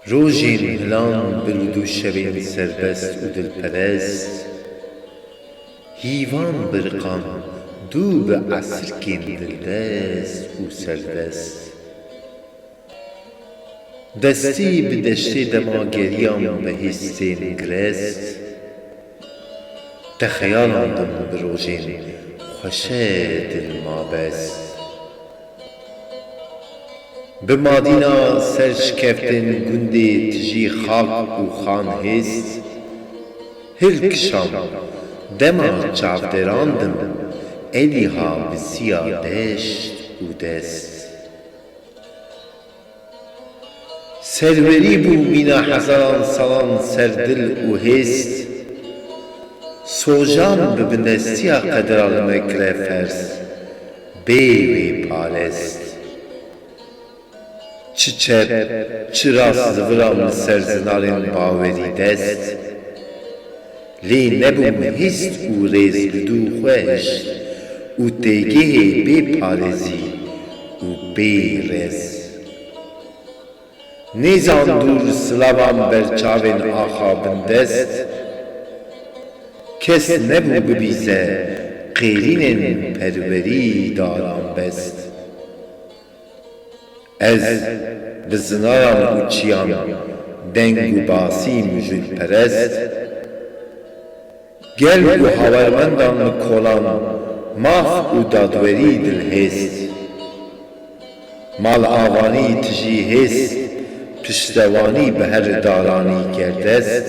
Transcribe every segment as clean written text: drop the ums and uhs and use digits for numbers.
Rojên hilan birûd û şevên serbest û dilperest, hîvan biriqan dû bi esirkên dildest û serbest. Destî bi deştê dema geriyan bi hîstên girest, te xeyalan dim bi rojên xweşe dil mabest. Bi madîna serşikeftin gundê tijî xak û xan hêst, hilkişam dema çavderan dim, êdîha bi siya deşt û dest. Serwerî bû mîna hezaran salan serdil û hêst, sojan bi bindestiya qedra li me kire fers, bê wê parest. Çi çep, çi rast ziviram li ser zinarên bawerî dest, lê nebûm hîst û rêz li dû xweş û têgehê bê parêzî û bê rez. Nêzan dûr silavan ber çavên axa bin dest, kes nebû bibîze qêrînên perwerî daran best. Ez bi zinaran û çiyan deng û basîm jûlperest, gel û hawermendan li kolan maf û dadwerî dilhêst. Mal avanî tijî hêst, piştewanî bi her daranî gerdest,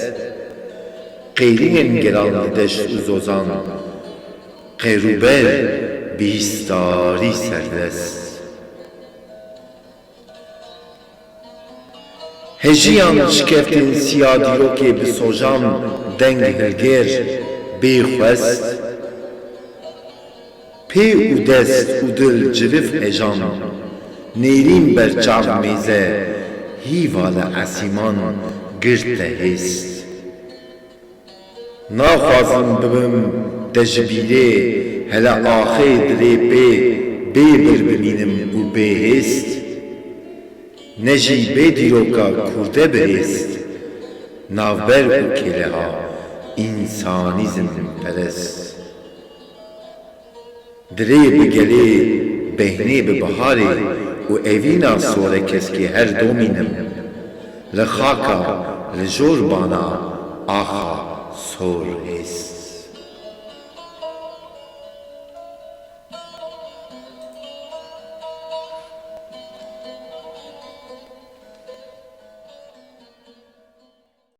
qêrînên gelan li deşt û zozan, qêrûber bîstarî serdest. Hejiyan şikeftên siya dîrokê bi sojan deng hilgêr bê xwest, pê û dest û dil cirif hejan, nêrîn ber çav mêze, hîva li esîman girt te hêst. Naxwazim bibim de ji bîrê, hele axê dilê pê bê bir bimînim û bê hêst, ne jî bê dîroka kurde bihêst, navber û kêleha însanîzm perest. Dilê bi gelê, behnê bi biharê û evîna sore keskê her domînim, li xaka li jor bana axa sor hêst.